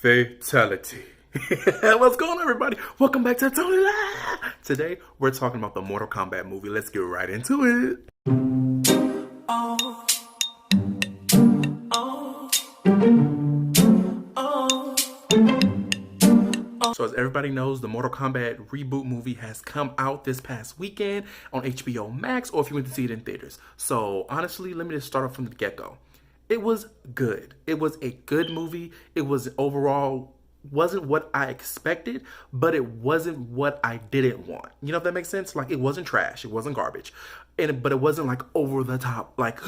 Fatality. What's going on, everybody? Welcome back to Tony Live. Today, we're talking about the Mortal Kombat movie. Let's get right into it. So as everybody knows, the Mortal Kombat reboot movie has come out this past weekend on HBO Max, or if you went to see it in theaters. So honestly, let me just start off from the get-go. It was good. It was a good movie. It was overall wasn't what I expected, but it wasn't what I didn't want. You know if that makes sense? Like, it wasn't trash, it wasn't garbage, but it wasn't like over the top, like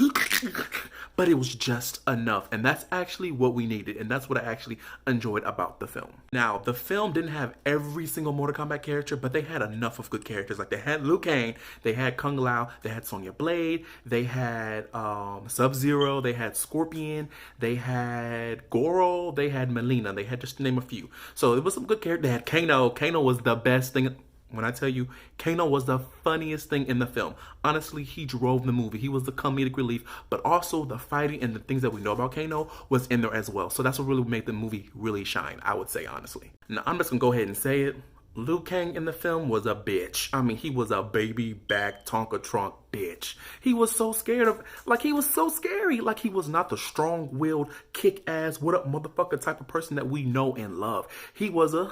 but it was just enough. And that's actually what we needed, and that's what I actually enjoyed about the film. Now, the film didn't have every single Mortal Kombat character, but they had enough of good characters. Like, they had Liu Kang, they had Kung Lao, they had Sonya Blade, they had SubZero, they had Scorpion, they had Goro, they had Melina, they had, just to name a few. So it was some good characters. They had Kano. Kano was the best thing. When I tell you, Kano was the funniest thing in the film. Honestly, he drove the movie. He was the comedic relief, but also the fighting and the things that we know about Kano was in there as well. So that's what really made the movie really shine, I would say, honestly. Now, I'm just gonna go ahead and say it. Liu Kang in the film was a bitch. I mean, he was a baby back Tonka trunk bitch. He was so scared of, like, he was so scary. Like, he was not the strong-willed, kick-ass, what up motherfucker type of person that we know and love. He was a,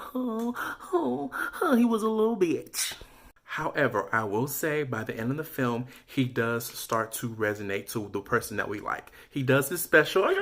he was a little bitch. However, I will say by the end of the film, he does start to resonate to the person that we like. He does his special.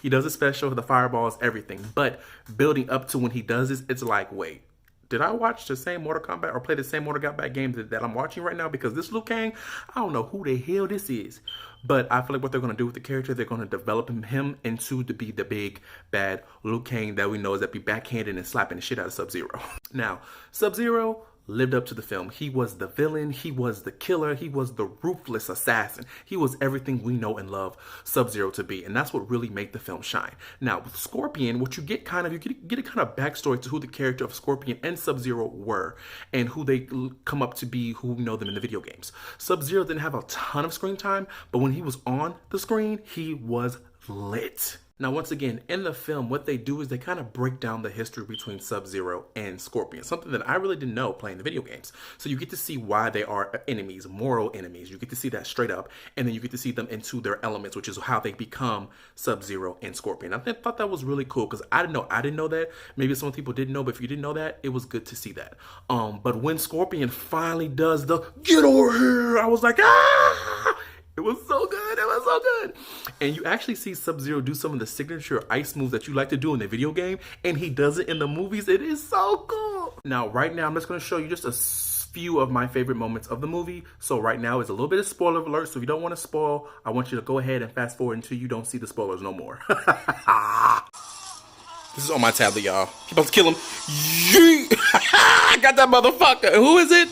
He does a special, the fireballs, everything. But building up to when he does this, it's like, wait, did I watch the same Mortal Kombat or play the same Mortal Kombat game that I'm watching right now? Because this Liu Kang, I don't know who the hell this is. But I feel like what they're going to do with the character, they're going to develop him into to be the big, bad Liu Kang that we know is that be backhanded and slapping the shit out of SubZero. Now, SubZero lived up to the film. He was the villain, he was the killer, he was the ruthless assassin. He was everything we know and love SubZero to be, and that's what really made the film shine. Now, with Scorpion, what you get kind of, you get a kind of backstory to who the character of Scorpion and SubZero were, and who they come up to be, who we know them in the video games. SubZero didn't have a ton of screen time, but when he was on the screen, he was lit. Now, once again, in the film, what they do is they kind of break down the history between SubZero and Scorpion, something that I really didn't know playing the video games. So you get to see why they are enemies, moral enemies. You get to see that straight up, and then you get to see them into their elements, which is how they become SubZero and Scorpion. I thought that was really cool because I didn't know that. Maybe some people didn't know, but if you didn't know that, it was good to see that. But when Scorpion finally does the "get over here," I was like, ah! It was so good. It was so good. And you actually see SubZero do some of the signature ice moves that you like to do in the video game, and he does it in the movies. It is so cool. Now, right now, I'm just going to show you just a few of my favorite moments of the movie. So right now is a little bit of spoiler alert. So if you don't want to spoil, I want you to go ahead and fast forward until you don't see the spoilers no more. This is on my tablet, y'all. He about to kill him. Yeet! I got that motherfucker. Who is it?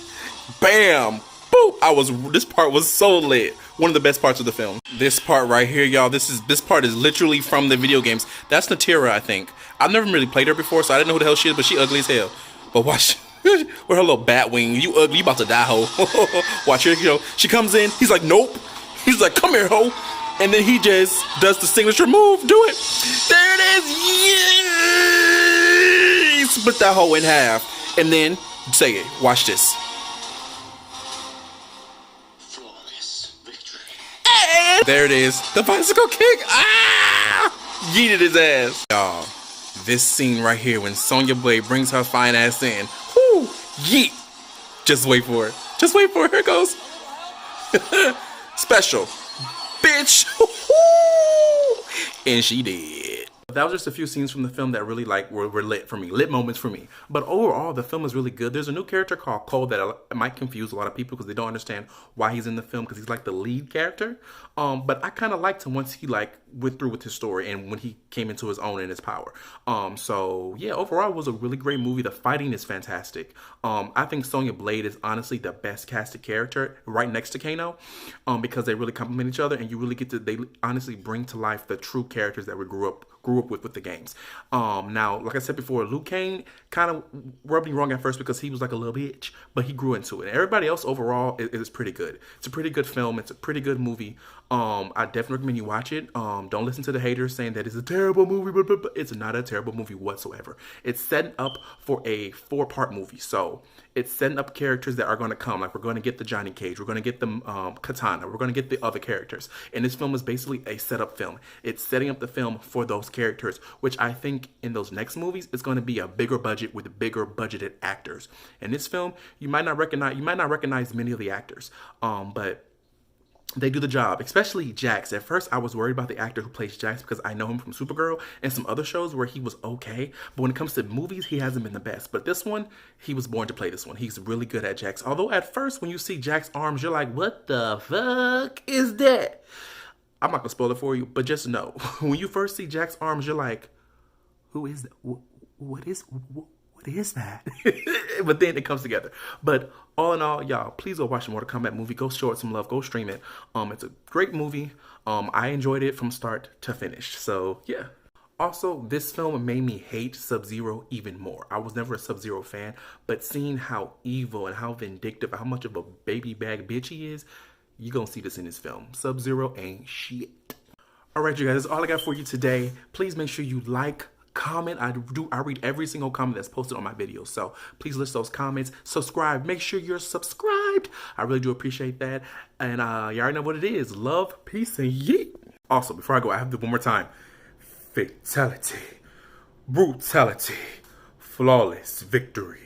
Bam. Boop. This part was so lit. One of the best parts of the film. This part right here, y'all, this part is literally from the video games. That's Terra, I think. I've never really played her before, so I didn't know who the hell she is, but she ugly as hell. But watch, with her little bat wing, you ugly, you about to die, ho. Watch her, she comes in, he's like, nope. He's like, come here, ho. And then he just does the signature move, do it. There it is, yeah! Split that hoe in half. And then, say it, watch this. There it is. The bicycle kick. Ah! Yeeted his ass. Y'all, this scene right here when Sonya Blade brings her fine ass in. Whoo! Yeet! Just wait for it. Just wait for it. Here it goes. Special. Bitch! And she did. That was just a few scenes from the film that really were lit for me, lit moments for me. But overall, the film is really good. There's a new character called Cole that might confuse a lot of people because they don't understand why he's in the film because he's like the lead character. But I kind of liked him once he went through with his story and when he came into his own and his power. So yeah, overall it was a really great movie. The fighting is fantastic. I think Sonya Blade is honestly the best casted character right next to Kano because they really complement each other and you really they honestly bring to life the true characters that we grew up with the games. Now, like I said before, Liu Kang kind of rubbed me wrong at first because he was like a little bitch, but he grew into it. And everybody else overall is pretty good. It's a pretty good film. It's a pretty good movie. I definitely recommend you watch it. Don't listen to the haters saying that it's a terrible movie, but it's not a terrible movie whatsoever. It's setting up for a 4-part movie. So it's setting up characters that are going to come. Like, we're going to get the Johnny Cage. We're going to get the Katana. We're going to get the other characters. And this film is basically a setup film. It's setting up the film for those characters, which I think in those next movies, it's going to be a bigger budget with bigger budgeted actors. In this film, you might not recognize many of the actors, but they do the job, especially Jax. At first, I was worried about the actor who plays Jax because I know him from Supergirl and some other shows where he was okay. But when it comes to movies, he hasn't been the best. But this one, he was born to play this one. He's really good at Jax. Although at first, when you see Jax's arms, you're like, what the fuck is that? I'm not going to spoil it for you, but just know, when you first see Jax's arms, you're like, who is that? What is that? But then it comes together. But all in all, y'all, please go watch the Mortal Kombat movie. Go show it some love. Go stream it. It's a great movie. I enjoyed it from start to finish. So yeah. Also, this film made me hate SubZero even more. I was never a SubZero fan, but seeing how evil and how vindictive, how much of a baby bag bitch he is, you're gonna see this in this film. SubZero ain't shit. All right, you guys, that's all I got for you today. Please make sure you like, comment. I read every single comment that's posted on my videos, so please list those comments. Subscribe. Make sure you're subscribed. I really do appreciate that. And you already know what it is. Love, peace, and yeet. Also, before I go, I have to do one more time. Fatality, brutality, flawless victory.